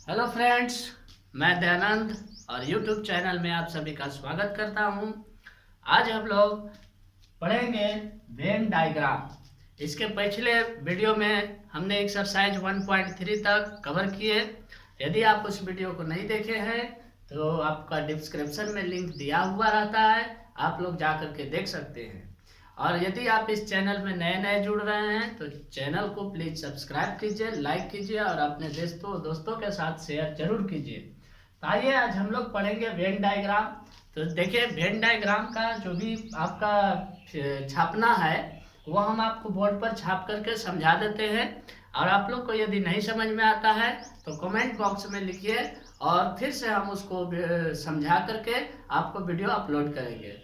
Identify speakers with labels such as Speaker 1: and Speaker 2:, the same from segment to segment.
Speaker 1: Hello friends, मैं दयानंद और YouTube channel में आप सभी का स्वागत करता हूं। आज हम लोग पढ़ेंगे वेन डायग्राम। इसके पिछले वीडियो में हमने एक्सरसाइज 1.3 तक कवर किए। यदि आप उस वीडियो को नहीं देखे हैं तो आपका डिस्क्रिप्शन में लिंक दिया हुआ रहता है, आप लोग जा कर के देख सकते हैं। और यदि आप इस चैनल में नए नए जुड़ रहे हैं तो चैनल को प्लीज सब्सक्राइब कीजिए, लाइक कीजिए और अपने दोस्तों के साथ शेयर जरूर कीजिए। तो आइए आज हम लोग पढ़ेंगे वेन डायग्राम। तो देखिए, वेन डायग्राम का जो भी आपका छापना है वो हम आपको बोर्ड पर छाप करके समझा देते हैं। और आप लोग को यदि नहीं समझ में आता है तो कमेंट बॉक्स में लिखिए और फिर से हम उसको समझा करके आपको वीडियो अपलोड करेंगे।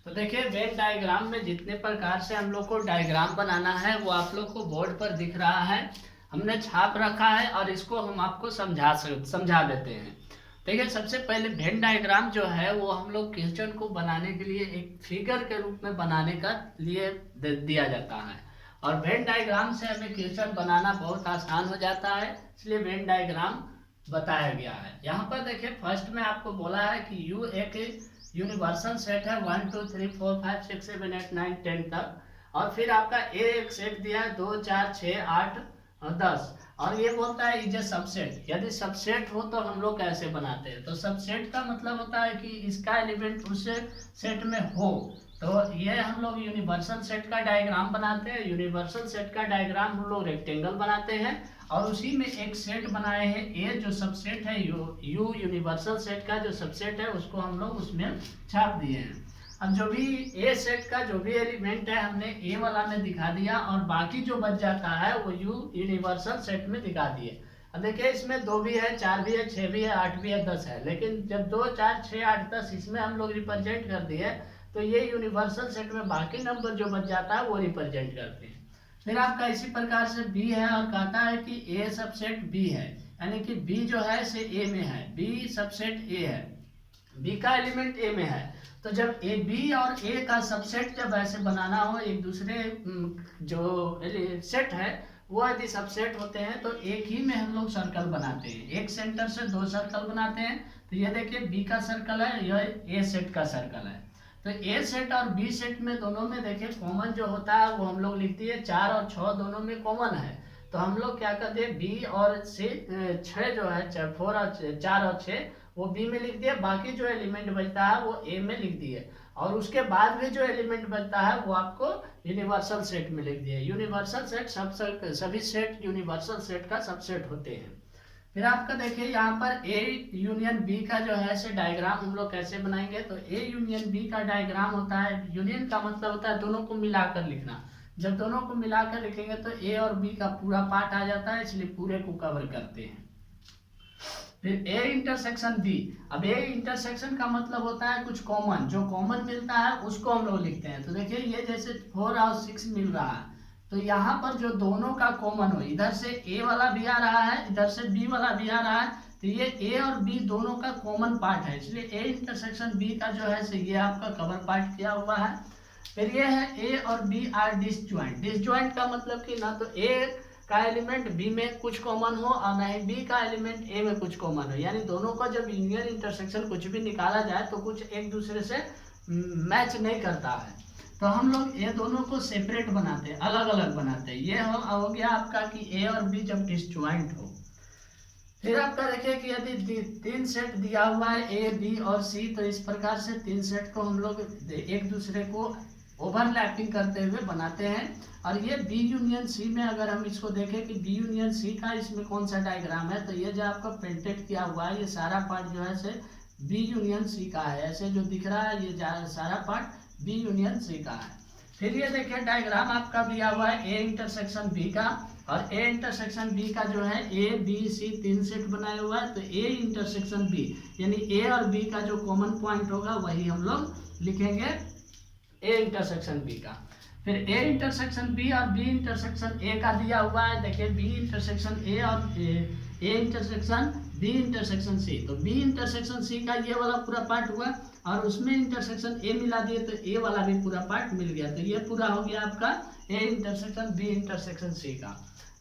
Speaker 1: तो देखिए, वेन डायग्राम में जितने प्रकार से हम लोग को डायग्राम बनाना है वो आप लोग को बोर्ड पर दिख रहा है, हमने छाप रखा है और इसको हम आपको समझा देते हैं। देखिए, सबसे पहले वेन डायग्राम जो है वो हम लोग क्वेश्चन को बनाने के लिए एक फिगर के रूप में बनाने का लिए दिया जाता है। और वेन डायग्राम से हमें क्वेश्चन बनाना बहुत आसान हो जाता है, इसलिए वेन डायग्राम बताया गया है। यहाँ पर देखिए, फर्स्ट में आपको बोला है कि यू एक यूनिवर्सल सेट है 1 2 3 4 5 6 7 8 9 10 तक। और फिर आपका ए एक सेट दिया है 2 4 6 8 और 10। और ये बोलता है इज ए सबसेट। यदि सबसेट हो तो हम लोग कैसे बनाते हैं? तो सबसेट का मतलब होता है कि इसका एलिमेंट उस सेट में हो। तो ये हम लोग यूनिवर्सल सेट का डायग्राम बनाते हैं। यूनिवर्सल सेट का डायग्राम हम लोग रेक्टेंगल बनाते हैं और उसी में एक सेट बनाए हैं ए, जो सबसेट है यू यूनिवर्सल सेट का जो सबसेट है उसको हम लोग उसमें छाप दिए हैं। अब जो भी ए सेट का जो भी एलिमेंट है हमने ए वाला में दिखा दिया और बाकी जो बच जाता है वो यू यूनिवर्सल सेट में दिखा दिए। अब देखिए, इसमें 2 भी है, 4 भी है, 6 भी है, 8 भी है, 10 है। लेकिन जब 2 4 6 8 10 इसमें हम लोग रिप्रेजेंट कर दिए तो ये यूनिवर्सल सेट में बाकी नंबर जो बच जाता है वो रिप्रेजेंट करते हैं। फिर आपका इसी प्रकार से बी है और कहता है कि ए सबसेट बी है, यानी कि बी जो है से ए में है, बी सबसेट ए है, बी का एलिमेंट ए में है। तो जब ए बी और ए का सबसेट जब ऐसे बनाना हो, एक दूसरे जो सेट है वो यदि सबसेट होते हैं तो एक ही में हम लोग सर्कल बनाते हैं, एक सेंटर से 2 सर्कल बनाते हैं। तो ये देखिए, बी का सर्कल है, यह ए सेट का सर्कल है। तो ए सेट और बी सेट में दोनों में देखिए कॉमन जो होता है वो हम लोग लिखते हैं 4 और 6 दोनों में कॉमन है। तो हम लोग क्या करते हैं, बी और 6 जो है 4 और 6 वो बी में लिख दिए, बाकी जो एलिमेंट बचता है वो ए में लिख दिए। और उसके बाद भी जो एलिमेंट बचता है वो आपको यूनिवर्सल सेट में लिख दिए। यूनिवर्सल सेट सभी सेट यूनिवर्सल सेट का सबसेट होते हैं। फिर आपका देखिए, यहाँ पर ए यूनियन बी का जो है से डायग्राम हम लोग कैसे बनाएंगे। तो ए यूनियन बी का डायग्राम होता है, यूनियन का मतलब होता है दोनों को मिलाकर लिखना। जब दोनों को मिलाकर लिखेंगे तो ए और बी का पूरा पार्ट आ जाता है, इसलिए पूरे को कवर करते हैं। फिर ए इंटरसेक्शन बी। अब ए इंटरसेक्शन का मतलब होता है कुछ कॉमन, जो कॉमन मिलता है उसको हम लोग लिखते हैं। तो देखिए, ये जैसे 4 और 6 मिल रहा है तो यहाँ पर जो दोनों का कॉमन हो, इधर से ए वाला भी आ रहा है, इधर से बी वाला भी आ रहा है, तो ये ए और बी दोनों का कॉमन पार्ट है, इसलिए ए इंटरसेक्शन बी का जो है से ये आपका कवर पार्ट किया हुआ है। फिर ये है ए और बी आर डिसजॉइंट। डिसजॉइंट का मतलब कि ना तो ए का एलिमेंट बी में कुछ कॉमन हो और ना ही बी का एलिमेंट ए में कुछ कॉमन हो, यानी दोनों का जब यूनियन इंटरसेक्शन कुछ भी निकाला जाए तो कुछ एक दूसरे से मैच नहीं करता है। तो हम लोग ये दोनों को सेपरेट बनाते हैं, अलग अलग बनाते हैं। ये हो गया आपका कि ए और बी जब डिसजॉइंट हो। फिर आपका देखिए कि यदि 3 सेट दिया हुआ है ए बी और सी, तो इस प्रकार से 3 सेट को हम लोग एक दूसरे को ओवरलैपिंग करते हुए बनाते हैं। और ये बी यूनियन सी में अगर हम इसको देखें कि बी यूनियन सी का इसमें कौन सा डायग्राम है, तो ये जो आपका प्रिंटेड किया हुआ है ये सारा पार्ट जो है से बी यूनियन सी का है। ऐसे जो दिख रहा है ये सारा पार्ट बी यूनियन सी का है। फिर ये देखिए, डायग्राम आपका दिया हुआ है ए इंटरसेक्शन बी का, और ए इंटरसेक्शन बी का जो है ए बी सी 3 सेट बनाया हुआ है। तो ए इंटरसेक्शन बी यानी ए और बी का जो कॉमन पॉइंट होगा वही हम लोग लिखेंगे ए इंटरसेक्शन बी का। फिर ए इंटरसेक्शन बी और बी इंटरसेक्शन ए का दिया हुआ है। देखिए, बी इंटरसेक्शन ए और A intersection B intersection C. तो बी इंटरसेक्शन सी का ये वाला पूरा पार्ट हुआ। और उसमें इंटरसेक्शन ए मिला दिए तो ए वाला भी पूरा पार्ट मिल गया। तो ये पूरा हो गया आपका A intersection B intersection C का।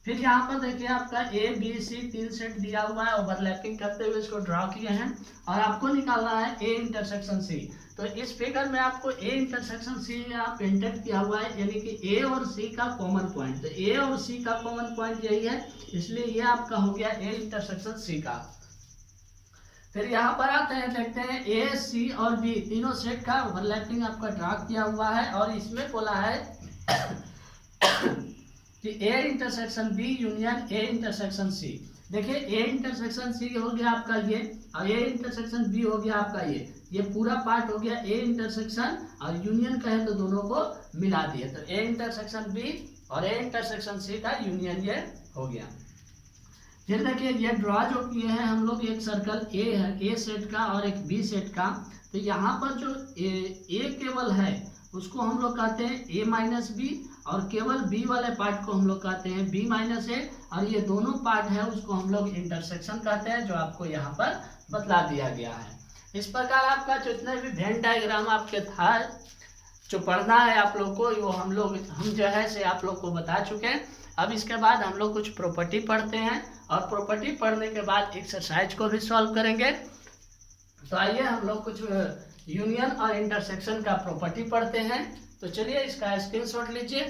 Speaker 1: फिर यहाँ पर देखिए आपका ए बी सी 3 सेट दिया हुआ है, ओवरलैपिंग करते हुए इसको ड्रॉ किए हैं और आपको निकालना है ए इंटरसेक्शन सी। तो इस फिगर में आपको ए इंटरसेक्शन सी यहाँ पेंटेड किया हुआ है, यानी कि ए और सी का कॉमन पॉइंट। तो ए और सी का कॉमन पॉइंट यही है, इसलिए ये आपका हो गया ए इंटरसेक्शन सी का। फिर यहाँ पर आते हैं, देखते हैं ए सी और बी तीनों सेट का ओवरलैपिंग आपका ड्रॉ किया हुआ है और इसमें बोला है कि A intersection B union A intersection C. देखिए ए इंटरसेक्शन सी हो गया आपका ये, और ए इंटरसेक्शन बी हो गया आपका ये पूरा पार्ट हो गया ए इंटरसेक्शन, और यूनियन कहे तो दोनों को मिला दिए तो ए इंटरसेक्शन बी और ए इंटरसेक्शन सी का यूनियन ये हो गया। फिर देखिए ये ड्रॉ जो किए हैं हम लोग, एक सर्कल ए है ए सेट का और एक बी सेट का। तो यहाँ पर जो ए केवल है उसको हम लोग कहते हैं ए माइनस बी, और केवल बी वाले पार्ट को हम लोग कहते हैं बी माइनस ए, और ये दोनों पार्ट है उसको हम लोग इंटरसेक्शन कहते हैं, जो आपको यहाँ पर बतला दिया गया है। इस प्रकार आपका जितने भी वेन डायग्राम आपके था जो पढ़ना है आप लोग को, वो हम जो है से आप लोग को बता चुके हैं। अब इसके बाद हम लोग कुछ प्रॉपर्टी पढ़ते हैं, और प्रॉपर्टी पढ़ने के बाद एक्सरसाइज को भी सॉल्व करेंगे। तो आइए हम लोग कुछ यूनियन और इंटरसेक्शन का प्रॉपर्टी पढ़ते हैं। तो चलिए इसका स्क्रीनशॉट लीजिए।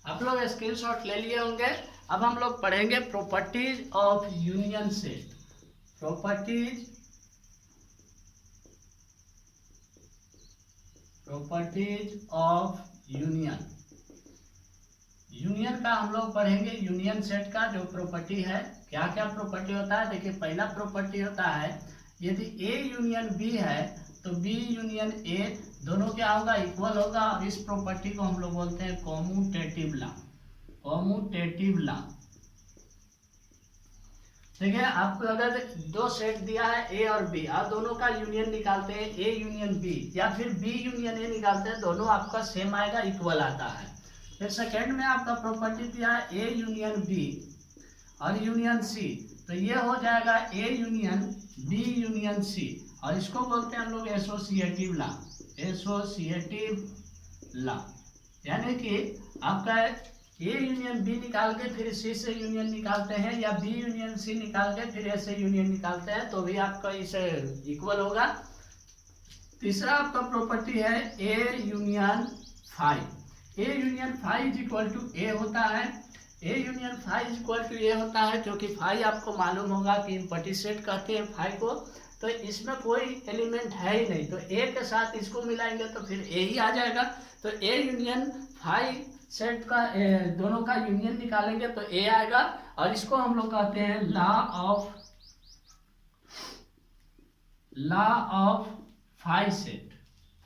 Speaker 1: आप लोग स्क्रीनशॉट ले लिए होंगे। अब हम लोग पढ़ेंगे properties of union set. Properties of union. Union का हम लोग पढ़ेंगे, यूनियन सेट का जो प्रॉपर्टी है, क्या क्या प्रॉपर्टी होता है। देखिए पहला प्रॉपर्टी होता है, यदि ए यूनियन बी है तो बी यूनियन ए दोनों क्या होगा, इक्वल होगा, और इस प्रॉपर्टी को हम लोग बोलते हैं कॉम्यूटेटिव लॉ। Commutative law. ठीक है, आपको अगर दो सेट दिया है ए और बी, आप दोनों का यूनियन निकालते हैं ए यूनियन बी या फिर बी यूनियन ए निकालते हैं, दोनों आपका सेम आएगा, इक्वल आता है। फिर सेकेंड में आपका प्रॉपर्टी दिया है ए यूनियन बी और यूनियन सी, तो ये हो जाएगा A union B union C, और इसको बोलते हैं हम लोग एसोसिएटिव लॉ। एसोसिएटिव लॉ यानी कि आपका ए यूनियन बी निकाल के फिर सी से यूनियन निकालते हैं, या बी यूनियन सी निकाल के फिर ए से यूनियन निकालते हैं, तो भी आपका इसे इक्वल होगा। तीसरा आपका प्रॉपर्टी है A union phi. A union phi is equal to A होता है। A union phi is equal to A होता है, क्योंकि फाई आपको मालूम होगा कि इम्पटी सेट कहते हैं फाई को, तो इसमें कोई एलिमेंट है ही नहीं, तो ए के साथ इसको मिलाएंगे तो फिर ए ही आ जाएगा। तो ए यूनियन फाई सेट का दोनों का यूनियन निकालेंगे तो ए आएगा, और इसको हम लोग कहते हैं law of phi set.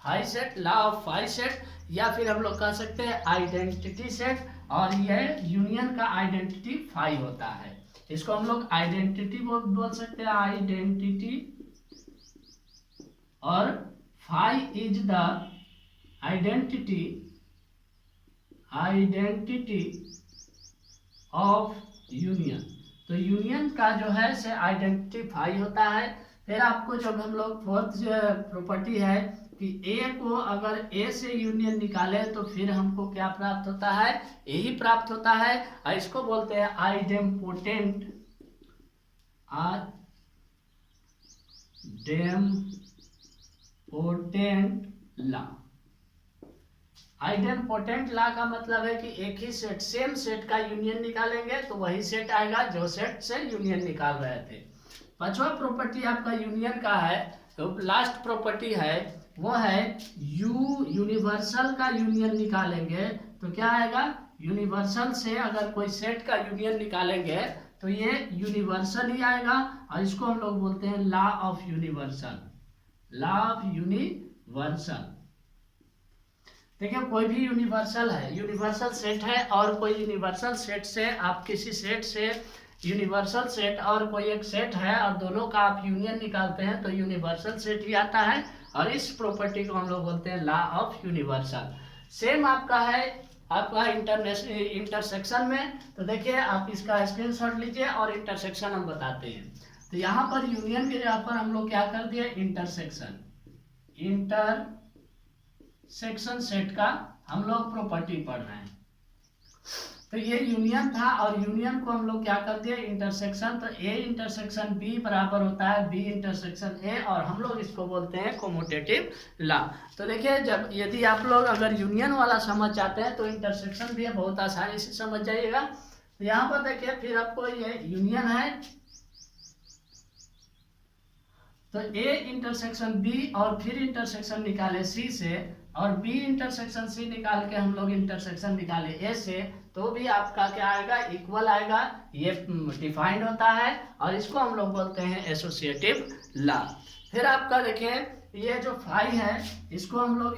Speaker 1: Phi set, law of phi set, या फिर हम लोग कह सकते हैं आइडेंटिटी सेट, और यह यूनियन का आइडेंटिटी फाई होता है। इसको हम लोग आइडेंटिटी बोल सकते हैं, आइडेंटिटी, और phi is the identity of union. तो यूनियन का जो है से आइडेंटिटी फाई होता है। फिर आपको जब हम लोग फोर्थ प्रॉपर्टी है कि ए को अगर ए से यूनियन निकाले तो फिर हमको क्या प्राप्त होता है, ए ही प्राप्त होता है, और इसको बोलते हैं आइडेम्पोटेंट लॉ। आइडेम्पोटेंट लॉ का मतलब है कि एक ही सेट, सेम सेट का यूनियन निकालेंगे तो वही सेट आएगा जो सेट से यूनियन निकाल रहे थे। पांचवा प्रॉपर्टी आपका यूनियन का है, तो लास्ट प्रॉपर्टी है वो है यूनिवर्सल का यूनियन निकालेंगे तो क्या आएगा, यूनिवर्सल से अगर कोई सेट का यूनियन निकालेंगे तो ये यूनिवर्सल ही आएगा, और इसको हम लोग बोलते हैं law of universal. Law of universal. देखिए कोई भी यूनिवर्सल है, यूनिवर्सल सेट है, और कोई यूनिवर्सल सेट से आप किसी सेट से यूनिवर्सल सेट और कोई एक सेट है और दोनों का आप यूनियन निकालते हैं तो यूनिवर्सल सेट ही आता है, और इस प्रॉपर्टी को हम लोग बोलते हैं लॉ ऑफ यूनिवर्सल। सेम आपका है आपका इंटरसेक्शन में। तो देखिए आप इसका स्क्रीनशॉट लीजिए और इंटरसेक्शन हम बताते हैं। तो यहाँ पर यूनियन के जगह पर हम लोग क्या कर दिए, इंटरसेक्शन सेट का हम लोग प्रॉपर्टी पढ़ रहे हैं। तो ये यूनियन था और यूनियन को हम लोग क्या कर दिए, इंटरसेक्शन। तो ए इंटरसेक्शन बी बराबर होता है बी इंटरसेक्शन ए, और हम लोग इसको बोलते हैं कम्यूटेटिव लॉ। तो देखिए जब यदि आप लोग अगर यूनियन वाला समझ जाते हैं तो इंटरसेक्शन भी बहुत आसानी से समझ जाइएगा। तो यहाँ पर देखिए फिर आपको ये यूनियन है, तो ए इंटरसेक्शन बी और फिर इंटरसेक्शन निकाले सी से, और बी इंटरसेक्शन सी निकाल के हम लोग इंटरसेक्शन निकाले ए से, तो भी आपका क्या आएगा, इक्वल आएगा। ये डिफाइंड होता है और इसको हम लोग बोलते हैं एसोसिएटिव लॉ। फिर आपका देखिए ये जो फाई है, इसको हम लोग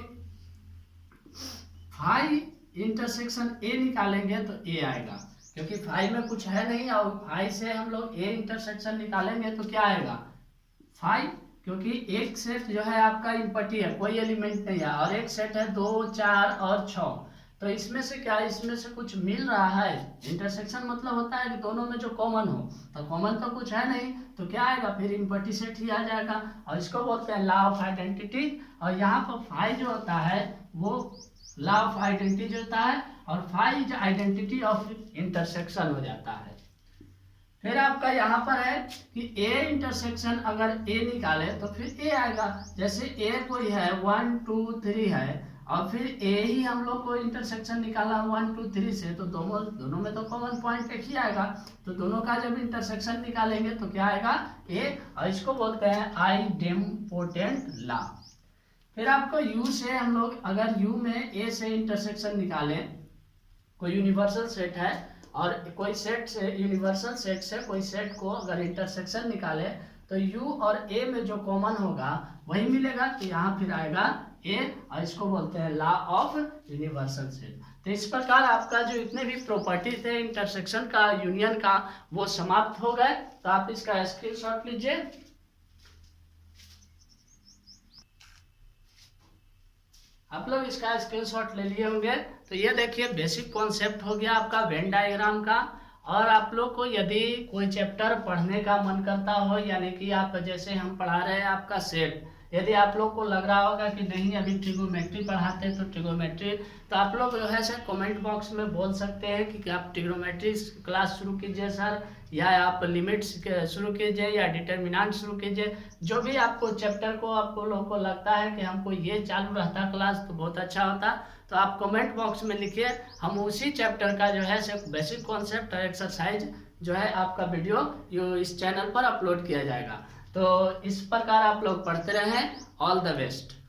Speaker 1: फाई इंटरसेक्शन ए निकालेंगे तो ए आएगा, क्योंकि फाई में कुछ है नहीं, और फाई से हम लोग ए इंटरसेक्शन निकालेंगे तो क्या आएगा, फाइव। क्योंकि एक सेट जो है आपका इम्पटी है, कोई एलिमेंट नहीं है, और एक सेट है 2, 4 और 6। तो इसमें से क्या, इसमें से कुछ मिल रहा है। इंटरसेक्शन मतलब होता है कि दोनों में जो कॉमन हो, तो कॉमन तो कुछ है नहीं, तो क्या आएगा, फिर इम्पटी सेट ही आ जाएगा, और इसको बोलते हैं लॉ ऑफ आइडेंटिटी। और यहाँ पर फाइव जो होता है वो लॉ ऑफ आइडेंटिटी जो होता है, और फाइव आइडेंटिटी ऑफ इंटरसेक्शन हो जाता है। फिर आपका यहाँ पर है कि ए इंटरसेक्शन अगर ए निकाले तो फिर ए आएगा। जैसे ए कोई है 1, 2, 3 है, और फिर ए ही हम लोग को इंटरसेक्शन निकाला 1, 2, 3 से, तो दोनों में तो कॉमन पॉइंट एक ही आएगा। तो दोनों का जब इंटरसेक्शन निकालेंगे तो क्या आएगा, ए, और इसको बोलते हैं आइडेम्पोटेंट लॉ। फिर आपको यू से हम लोग अगर यू में ए से इंटरसेक्शन निकालें, कोई यूनिवर्सल सेट है और कोई सेट से, यूनिवर्सल सेट से कोई सेट को अगर इंटरसेक्शन निकाले तो u और a में जो कॉमन होगा वही मिलेगा, तो यहाँ फिर आएगा a, और इसको बोलते हैं लॉ ऑफ यूनिवर्सल सेट। तो इस प्रकार आपका जो इतने भी प्रॉपर्टी थे इंटरसेक्शन का, यूनियन का, वो समाप्त हो गए। तो आप इसका स्क्रीनशॉट लीजिए। आप लोग इसका स्क्रीनशॉट ले लिए होंगे। तो ये देखिए बेसिक कॉन्सेप्ट हो गया आपका वेन डायग्राम का। और आप लोग को यदि कोई चैप्टर पढ़ने का मन करता हो, यानी कि आप जैसे हम पढ़ा रहे हैं आपका सेट, यदि आप लोग को लग रहा होगा कि नहीं अभी ट्रिगोमेट्री पढ़ाते हैं तो ट्रिगोमेट्री, तो आप लोग जो है सर कमेंट बॉक्स में बोल सकते हैं कि आप ट्रिगोमेट्री क्लास शुरू कीजिए सर, या आप लिमिट्स शुरू कीजिए, या डिटर्मिनेंट शुरू कीजिए। जो भी आपको चैप्टर को आपको लोगों को लगता है कि हमको ये चालू रहता क्लास तो बहुत अच्छा होता, तो आप कमेंट बॉक्स में लिखिए, हम उसी चैप्टर का जो है सिर्फ बेसिक कॉन्सेप्ट और एक्सरसाइज जो है आपका वीडियो इस चैनल पर अपलोड किया जाएगा। तो इस प्रकार आप लोग पढ़ते रहें। All the best.